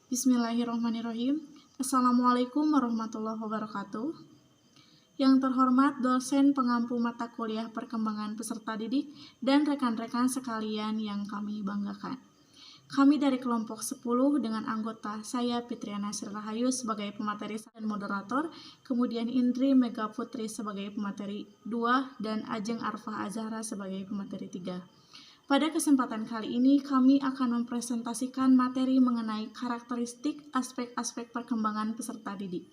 Bismillahirrahmanirrahim. Assalamualaikum warahmatullahi wabarakatuh. Yang terhormat dosen pengampu mata kuliah perkembangan peserta didik dan rekan-rekan sekalian yang kami banggakan. Kami dari kelompok 10 dengan anggota saya Fitriana Sri Rahayu sebagai pemateri dan moderator, kemudian Indri Mega Putri sebagai pemateri 2 dan Ajeng Arfah Azhara sebagai pemateri 3. Pada kesempatan kali ini, kami akan mempresentasikan materi mengenai karakteristik aspek-aspek perkembangan peserta didik.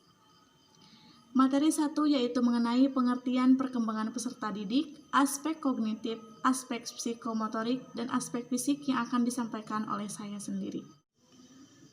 Materi 1 yaitu mengenai pengertian perkembangan peserta didik, aspek kognitif, aspek psikomotorik, dan aspek fisik yang akan disampaikan oleh saya sendiri.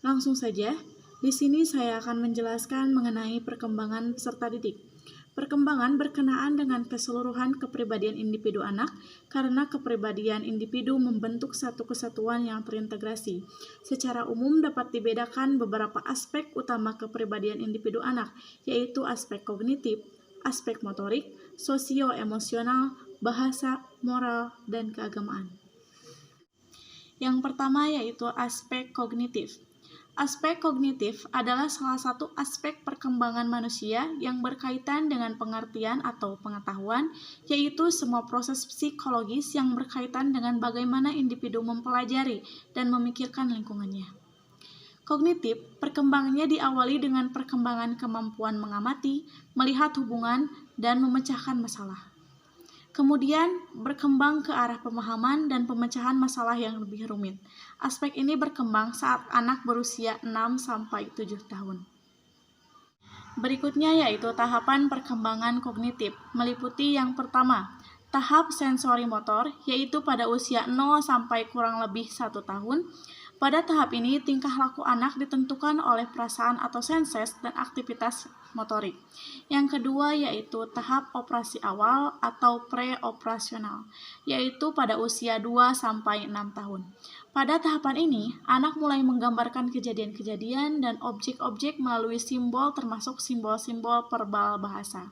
Langsung saja, di sini saya akan menjelaskan mengenai perkembangan peserta didik. Perkembangan berkenaan dengan keseluruhan kepribadian individu anak, karena kepribadian individu membentuk satu kesatuan yang terintegrasi. Secara umum dapat dibedakan beberapa aspek utama kepribadian individu anak, yaitu aspek kognitif, aspek motorik, sosio-emosional, bahasa, moral, dan keagamaan. Yang pertama yaitu aspek kognitif. Aspek kognitif adalah salah satu aspek perkembangan manusia yang berkaitan dengan pengertian atau pengetahuan, yaitu semua proses psikologis yang berkaitan dengan bagaimana individu mempelajari dan memikirkan lingkungannya. Kognitif, perkembangannya diawali dengan perkembangan kemampuan mengamati, melihat hubungan, dan memecahkan masalah. Kemudian berkembang ke arah pemahaman dan pemecahan masalah yang lebih rumit. Aspek ini berkembang saat anak berusia 6-7 tahun. Berikutnya yaitu tahapan perkembangan kognitif, meliputi yang pertama, tahap sensori motor, yaitu pada usia 0 sampai kurang lebih 1 tahun. Pada tahap ini, tingkah laku anak ditentukan oleh perasaan atau senses dan aktivitas motorik. Yang kedua yaitu tahap operasi awal atau pre-operasional, yaitu pada usia 2 sampai 6 tahun. Pada tahapan ini, anak mulai menggambarkan kejadian-kejadian dan objek-objek melalui simbol termasuk simbol-simbol verbal bahasa.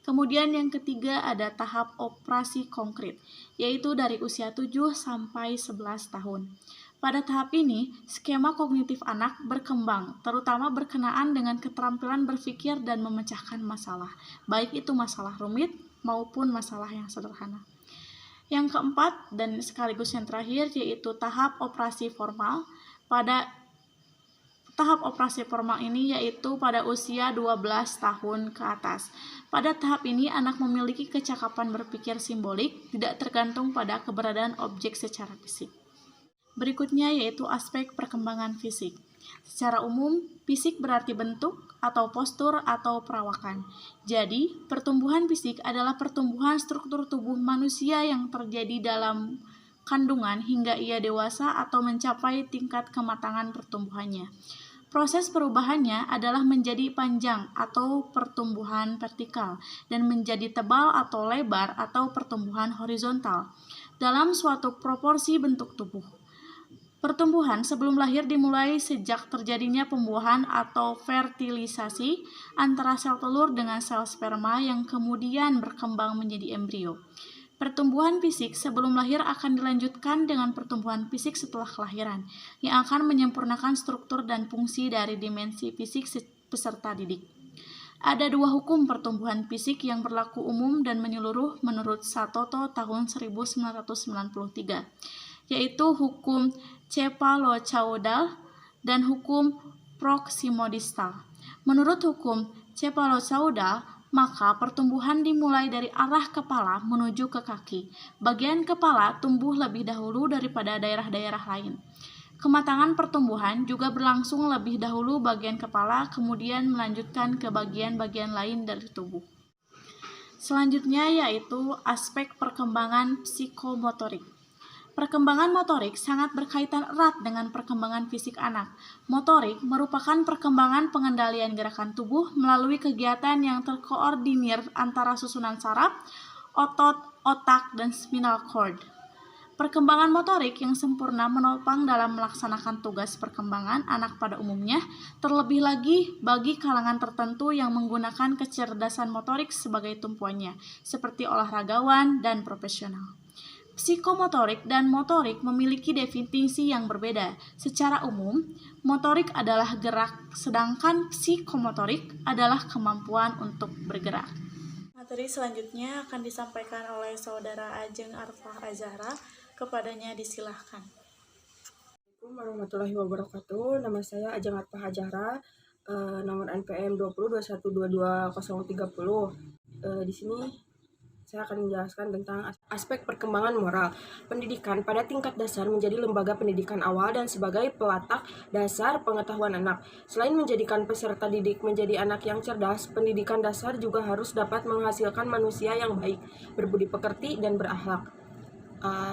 Kemudian yang ketiga ada tahap operasi konkret, yaitu dari usia 7 sampai 11 tahun. Pada tahap ini, skema kognitif anak berkembang, terutama berkenaan dengan keterampilan berpikir dan memecahkan masalah, baik itu masalah rumit maupun masalah yang sederhana. Yang keempat dan sekaligus yang terakhir yaitu tahap operasi formal. Pada tahap operasi formal ini yaitu pada usia 12 tahun ke atas. Pada tahap ini anak memiliki kecakapan berpikir simbolik, tidak tergantung pada keberadaan objek secara fisik. Berikutnya yaitu aspek perkembangan fisik. Secara umum, fisik berarti bentuk atau postur atau perawakan. Jadi, pertumbuhan fisik adalah pertumbuhan struktur tubuh manusia yang terjadi dalam kandungan hingga ia dewasa atau mencapai tingkat kematangan pertumbuhannya. Proses perubahannya adalah menjadi panjang atau pertumbuhan vertikal dan menjadi tebal atau lebar atau pertumbuhan horizontal dalam suatu proporsi bentuk tubuh. Pertumbuhan sebelum lahir dimulai sejak terjadinya pembuahan atau fertilisasi antara sel telur dengan sel sperma yang kemudian berkembang menjadi embrio. Pertumbuhan fisik sebelum lahir akan dilanjutkan dengan pertumbuhan fisik setelah kelahiran, yang akan menyempurnakan struktur dan fungsi dari dimensi fisik peserta didik. Ada 2 hukum pertumbuhan fisik yang berlaku umum dan menyeluruh menurut Satoto tahun 1993, yaitu hukum Cepalo-Caudal dan hukum Proximo-Distal. Menurut hukum Cepalo-Caudal, maka pertumbuhan dimulai dari arah kepala menuju ke kaki. Bagian kepala tumbuh lebih dahulu daripada daerah-daerah lain. Kematangan pertumbuhan juga berlangsung lebih dahulu bagian kepala, kemudian melanjutkan ke bagian-bagian lain dari tubuh. Selanjutnya yaitu aspek perkembangan psikomotorik. Perkembangan motorik sangat berkaitan erat dengan perkembangan fisik anak. Motorik merupakan perkembangan pengendalian gerakan tubuh melalui kegiatan yang terkoordinir antara susunan saraf, otot, otak, dan spinal cord. Perkembangan motorik yang sempurna menopang dalam melaksanakan tugas perkembangan anak pada umumnya, terlebih lagi bagi kalangan tertentu yang menggunakan kecerdasan motorik sebagai tumpuannya, seperti olahragawan dan profesional. Psikomotorik dan motorik memiliki definisi yang berbeda. Secara umum, motorik adalah gerak, sedangkan psikomotorik adalah kemampuan untuk bergerak. Materi selanjutnya akan disampaikan oleh Saudara Ajeng Arfah Azahra. Kepadanya disilahkan. Assalamualaikum warahmatullahi wabarakatuh. Nama saya Ajeng Arfah Azahra, nomor NPM 2021222030. Di sini saya akan menjelaskan tentang aspek perkembangan moral. Pendidikan pada tingkat dasar menjadi lembaga pendidikan awal dan sebagai pelatak dasar pengetahuan anak. Selain menjadikan peserta didik menjadi anak yang cerdas, pendidikan dasar juga harus dapat menghasilkan manusia yang baik, berbudi pekerti, dan berakhlak.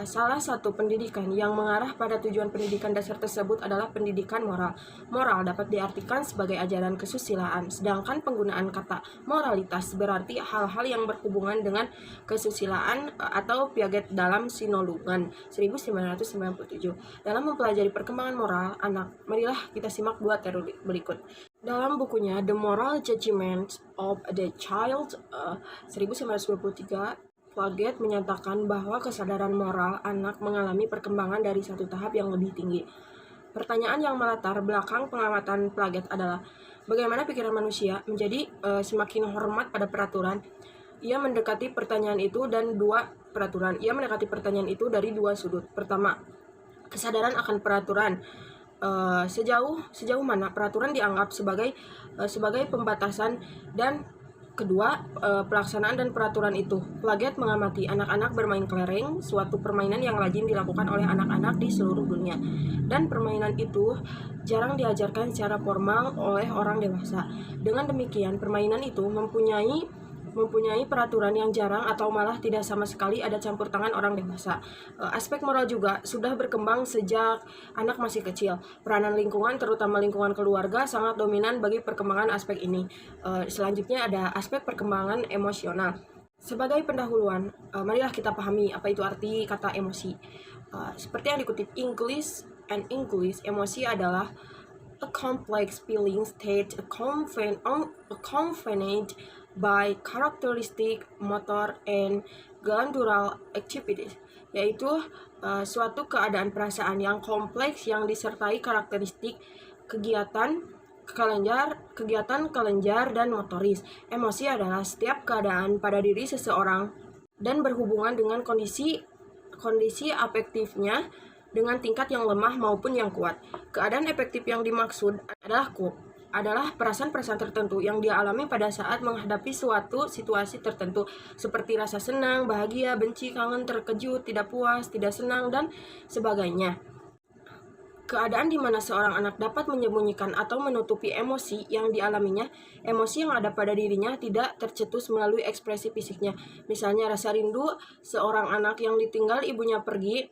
Salah satu pendidikan yang mengarah pada tujuan pendidikan dasar tersebut adalah pendidikan moral. Moral dapat diartikan sebagai ajaran kesusilaan, sedangkan penggunaan kata moralitas berarti hal-hal yang berhubungan dengan kesusilaan atau Piaget dalam Sinolongan 1997. Dalam mempelajari perkembangan moral anak, marilah kita simak dua teori berikut. Dalam bukunya The Moral Judgment of the Child 1923, Piaget menyatakan bahwa kesadaran moral anak mengalami perkembangan dari satu tahap yang lebih tinggi. Pertanyaan yang melatar belakang pengamatan Piaget adalah bagaimana pikiran manusia menjadi semakin hormat pada peraturan. Ia mendekati pertanyaan itu dari dua sudut. Pertama, kesadaran akan peraturan. Sejauh mana peraturan dianggap sebagai pembatasan, dan kedua, pelaksanaan dan peraturan itu. Piaget mengamati anak-anak bermain kelereng, suatu permainan yang lazim dilakukan oleh anak-anak di seluruh dunia. Dan permainan itu jarang diajarkan secara formal oleh orang dewasa. Dengan demikian, permainan itu mempunyai peraturan yang jarang atau malah tidak sama sekali ada campur tangan orang dewasa. Aspek moral juga sudah berkembang sejak anak masih kecil. Peranan lingkungan, terutama lingkungan keluarga, sangat dominan bagi perkembangan aspek ini. Selanjutnya ada aspek perkembangan emosional. Sebagai pendahuluan, marilah kita pahami apa itu arti kata emosi. Seperti yang dikutip English, emosi adalah a complex feeling state accompanied by characteristic motor and glandular activities, yaitu suatu keadaan perasaan yang kompleks yang disertai karakteristik kegiatan kelenjar dan motoris. Emosi adalah setiap keadaan pada diri seseorang dan berhubungan dengan kondisi afektifnya dengan tingkat yang lemah maupun yang kuat. Keadaan efektif yang dimaksud adalah perasaan-perasaan tertentu yang dia alami pada saat menghadapi suatu situasi tertentu, seperti rasa senang, bahagia, benci, kangen, terkejut, tidak puas, tidak senang, dan sebagainya. Keadaan di mana seorang anak dapat menyembunyikan atau menutupi emosi yang dialaminya. Emosi yang ada pada dirinya tidak tercetus melalui ekspresi fisiknya. Misalnya rasa rindu seorang anak yang ditinggal ibunya pergi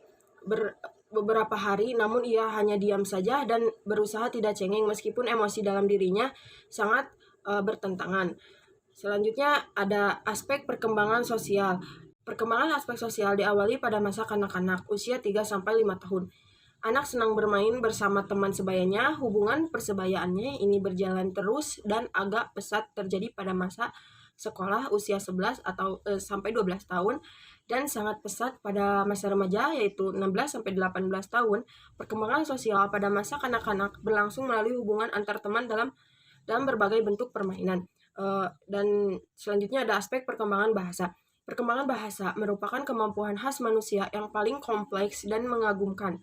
beberapa hari, namun ia hanya diam saja dan berusaha tidak cengeng meskipun emosi dalam dirinya sangat bertentangan. Selanjutnya ada aspek perkembangan sosial. Perkembangan aspek sosial diawali pada masa kanak-kanak, usia 3-5 tahun. Anak senang bermain bersama teman sebayanya. Hubungan persebayaannya ini berjalan terus dan agak pesat terjadi pada masa sekolah usia 11 atau sampai 12 tahun, dan sangat pesat pada masa remaja yaitu 16-18 tahun. Perkembangan sosial pada masa kanak-kanak berlangsung melalui hubungan antar teman dalam berbagai bentuk permainan. Dan selanjutnya ada aspek perkembangan bahasa. Perkembangan bahasa merupakan kemampuan khas manusia yang paling kompleks dan mengagumkan.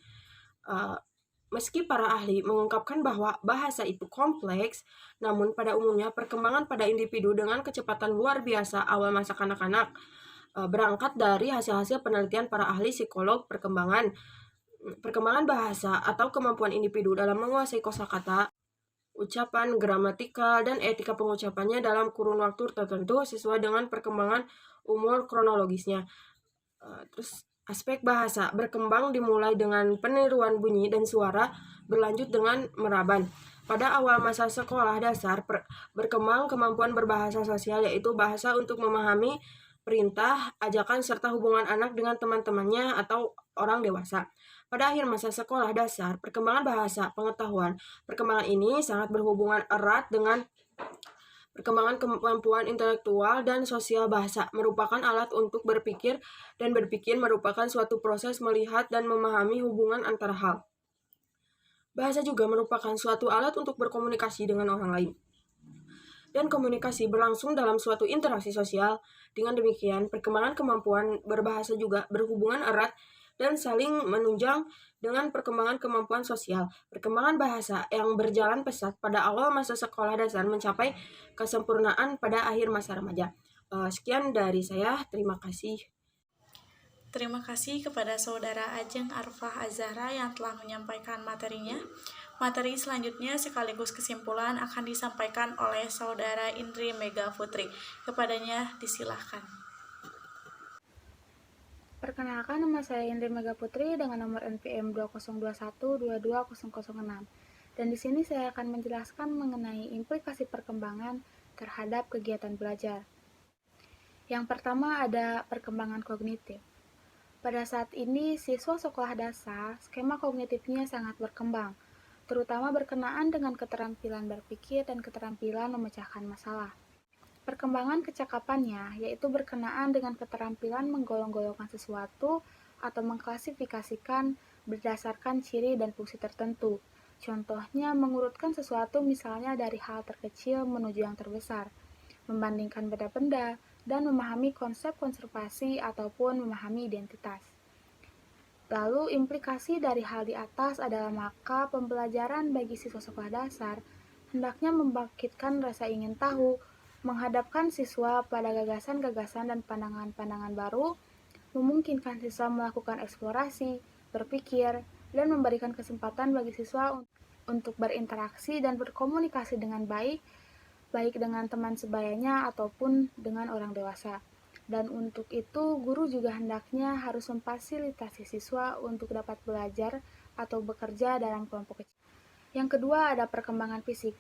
Meski para ahli mengungkapkan bahwa bahasa itu kompleks, namun pada umumnya perkembangan pada individu dengan kecepatan luar biasa awal masa kanak-kanak berangkat dari hasil-hasil penelitian para ahli psikolog perkembangan. Perkembangan bahasa atau kemampuan individu dalam menguasai kosakata, ucapan, gramatikal, dan etika pengucapannya dalam kurun waktu tertentu sesuai dengan perkembangan umur kronologisnya. Terus aspek bahasa berkembang dimulai dengan peniruan bunyi dan suara, berlanjut dengan meraban. Pada awal masa sekolah dasar berkembang kemampuan berbahasa sosial, yaitu bahasa untuk memahami perintah, ajakan, serta hubungan anak dengan teman-temannya atau orang dewasa. Pada akhir masa sekolah dasar, perkembangan bahasa pengetahuan. Perkembangan ini sangat berhubungan erat dengan Perkembangan kemampuan intelektual dan sosial bahasa merupakan alat untuk berpikir, dan berpikir merupakan suatu proses melihat dan memahami hubungan antara hal. Bahasa juga merupakan suatu alat untuk berkomunikasi dengan orang lain. Dan komunikasi berlangsung dalam suatu interaksi sosial. Dengan demikian, perkembangan kemampuan berbahasa juga berhubungan erat dan saling menunjang dengan perkembangan kemampuan sosial. Perkembangan bahasa yang berjalan pesat pada awal masa sekolah dasar mencapai kesempurnaan pada akhir masa remaja. Sekian dari saya, terima kasih. Terima kasih kepada Saudara Ajeng Arfah Azahra yang telah menyampaikan materinya. Materi selanjutnya sekaligus kesimpulan akan disampaikan oleh Saudara Indri Mega Putri. Kepadanya disilahkan. Perkenalkan, nama saya Indri Mega Putri dengan nomor NPM 2021222006. Dan di sini saya akan menjelaskan mengenai implikasi perkembangan terhadap kegiatan belajar. Yang pertama ada perkembangan kognitif. Pada saat ini, siswa sekolah dasar, skema kognitifnya sangat berkembang, terutama berkenaan dengan keterampilan berpikir dan keterampilan memecahkan masalah. Perkembangan kecakapannya yaitu berkenaan dengan keterampilan menggolong-golongkan sesuatu atau mengklasifikasikan berdasarkan ciri dan fungsi tertentu. Contohnya mengurutkan sesuatu misalnya dari hal terkecil menuju yang terbesar, membandingkan benda-benda, dan memahami konsep konservasi ataupun memahami identitas. Lalu implikasi dari hal di atas adalah maka pembelajaran bagi siswa sekolah dasar hendaknya membangkitkan rasa ingin tahu, menghadapkan siswa pada gagasan-gagasan dan pandangan-pandangan baru, memungkinkan siswa melakukan eksplorasi, berpikir, dan memberikan kesempatan bagi siswa untuk berinteraksi dan berkomunikasi dengan baik dengan teman sebayanya ataupun dengan orang dewasa. Dan untuk itu, guru juga hendaknya harus memfasilitasi siswa untuk dapat belajar atau bekerja dalam kelompok kecil. Yang kedua ada perkembangan fisik.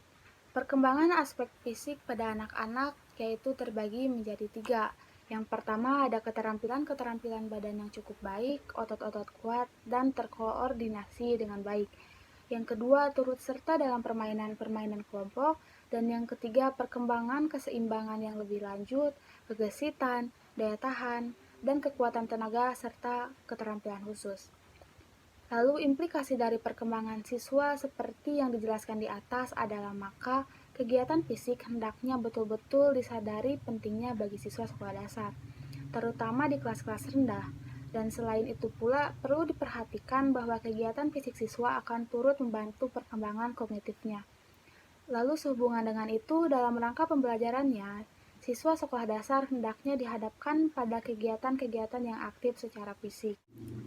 Perkembangan aspek fisik pada anak-anak yaitu terbagi menjadi 3. Yang pertama ada keterampilan-keterampilan badan yang cukup baik, otot-otot kuat, dan terkoordinasi dengan baik. Yang kedua turut serta dalam permainan-permainan kelompok. Dan yang ketiga perkembangan keseimbangan yang lebih lanjut, kegesitan, daya tahan, dan kekuatan tenaga serta keterampilan khusus. Lalu implikasi dari perkembangan siswa seperti yang dijelaskan di atas adalah maka kegiatan fisik hendaknya betul-betul disadari pentingnya bagi siswa sekolah dasar, terutama di kelas-kelas rendah. Dan selain itu pula perlu diperhatikan bahwa kegiatan fisik siswa akan turut membantu perkembangan kognitifnya. Lalu sehubungan dengan itu, dalam rangka pembelajarannya, siswa sekolah dasar hendaknya dihadapkan pada kegiatan-kegiatan yang aktif secara fisik.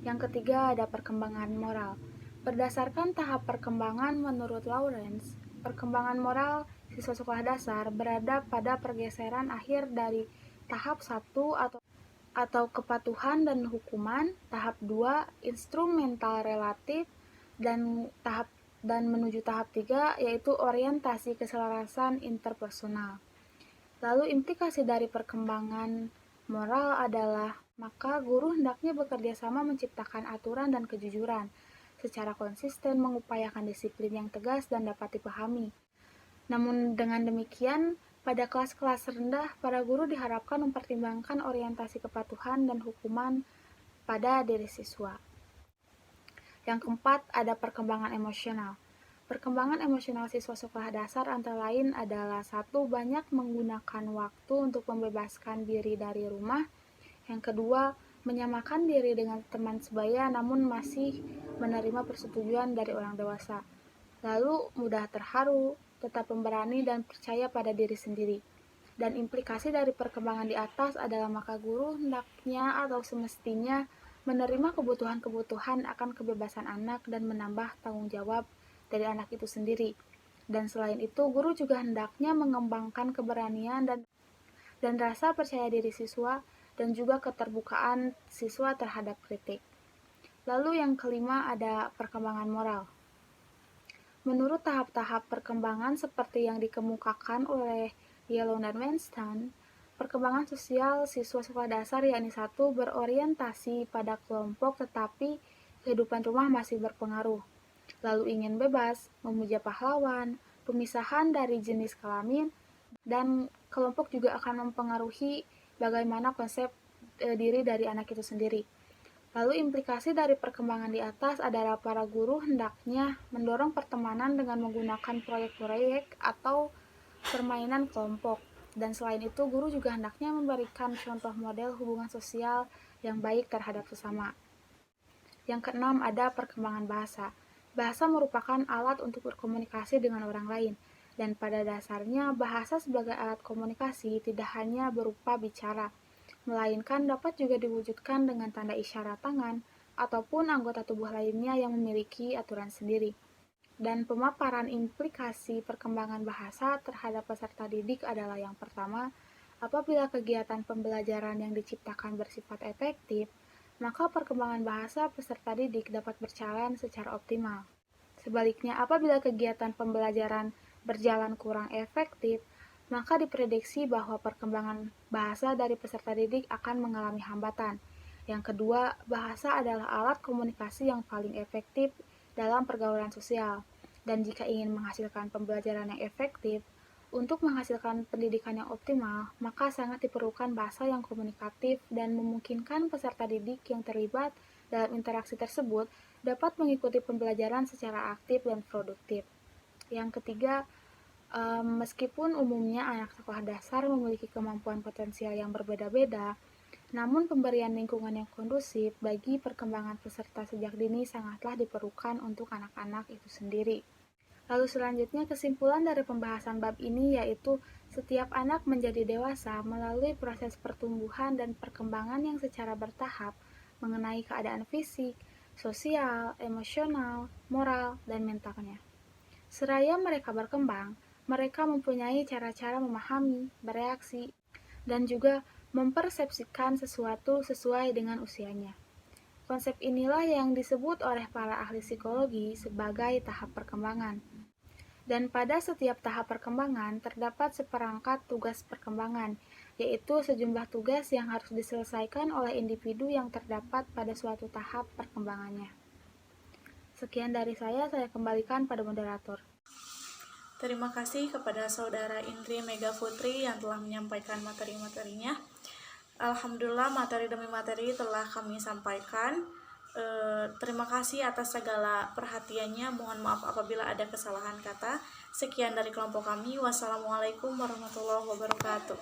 Yang ketiga ada perkembangan moral. Berdasarkan tahap perkembangan menurut Lawrence, perkembangan moral siswa sekolah dasar berada pada pergeseran akhir dari tahap 1 atau kepatuhan dan hukuman, tahap 2 instrumental relatif, dan menuju tahap 3 yaitu orientasi keselarasan interpersonal. Lalu implikasi dari perkembangan moral adalah maka guru hendaknya bekerja sama menciptakan aturan dan kejujuran, secara konsisten mengupayakan disiplin yang tegas dan dapat dipahami. Namun dengan demikian, pada kelas-kelas rendah, para guru diharapkan mempertimbangkan orientasi kepatuhan dan hukuman pada diri siswa. Yang keempat, ada perkembangan emosional. Perkembangan emosional siswa sekolah dasar antara lain adalah 1. Banyak menggunakan waktu untuk membebaskan diri dari rumah. Yang kedua, menyamakan diri dengan teman sebaya namun masih menerima persetujuan dari orang dewasa. Lalu, mudah terharu, tetap pemberani dan percaya pada diri sendiri. Dan implikasi dari perkembangan di atas adalah maka guru hendaknya atau semestinya menerima kebutuhan-kebutuhan akan kebebasan anak dan menambah tanggung jawab dari anak itu sendiri. Dan selain itu, guru juga hendaknya mengembangkan keberanian dan rasa percaya diri siswa dan juga keterbukaan siswa terhadap kritik. Lalu yang kelima ada perkembangan moral. Menurut tahap-tahap perkembangan seperti yang dikemukakan oleh Yellow dan Weinstein, perkembangan sosial siswa sekolah dasar yakni 1. Berorientasi pada kelompok tetapi kehidupan rumah masih berpengaruh. Lalu ingin bebas, memuja pahlawan, pemisahan dari jenis kelamin, Dan kelompok juga akan mempengaruhi bagaimana konsep diri dari anak itu sendiri. Lalu implikasi dari perkembangan di atas adalah para guru hendaknya mendorong pertemanan dengan menggunakan proyek-proyek atau permainan kelompok. Dan selain itu, guru juga hendaknya memberikan contoh model hubungan sosial yang baik terhadap sesama. Yang keenam, ada perkembangan bahasa. Bahasa merupakan alat untuk berkomunikasi dengan orang lain. Dan pada dasarnya, bahasa sebagai alat komunikasi tidak hanya berupa bicara, melainkan dapat juga diwujudkan dengan tanda isyarat tangan ataupun anggota tubuh lainnya yang memiliki aturan sendiri. Dan pemaparan implikasi perkembangan bahasa terhadap peserta didik adalah yang pertama, apabila kegiatan pembelajaran yang diciptakan bersifat efektif, maka perkembangan bahasa peserta didik dapat berjalan secara optimal. Sebaliknya, apabila kegiatan pembelajaran berjalan kurang efektif, maka diprediksi bahwa perkembangan bahasa dari peserta didik akan mengalami hambatan. Yang kedua, bahasa adalah alat komunikasi yang paling efektif dalam pergaulan sosial. Dan jika ingin menghasilkan pembelajaran yang efektif, untuk menghasilkan pendidikan yang optimal, maka sangat diperlukan bahasa yang komunikatif dan memungkinkan peserta didik yang terlibat dalam interaksi tersebut dapat mengikuti pembelajaran secara aktif dan produktif. Yang ketiga, meskipun umumnya anak sekolah dasar memiliki kemampuan potensial yang berbeda-beda, namun pemberian lingkungan yang kondusif bagi perkembangan peserta sejak dini sangatlah diperlukan untuk anak-anak itu sendiri. Lalu selanjutnya kesimpulan dari pembahasan bab ini yaitu setiap anak menjadi dewasa melalui proses pertumbuhan dan perkembangan yang secara bertahap mengenai keadaan fisik, sosial, emosional, moral, dan mentalnya. Seraya mereka berkembang, mereka mempunyai cara-cara memahami, bereaksi, dan juga mempersepsikan sesuatu sesuai dengan usianya. Konsep inilah yang disebut oleh para ahli psikologi sebagai tahap perkembangan. Dan pada setiap tahap perkembangan terdapat seperangkat tugas perkembangan, yaitu sejumlah tugas yang harus diselesaikan oleh individu yang terdapat pada suatu tahap perkembangannya. Sekian dari saya kembalikan pada moderator. Terima kasih kepada Saudara Indri Mega Putri yang telah menyampaikan materi-materinya. Alhamdulillah materi demi materi telah kami sampaikan. Terima kasih atas segala perhatiannya. Mohon maaf apabila ada kesalahan kata. Sekian dari kelompok kami. Wassalamualaikum warahmatullahi wabarakatuh.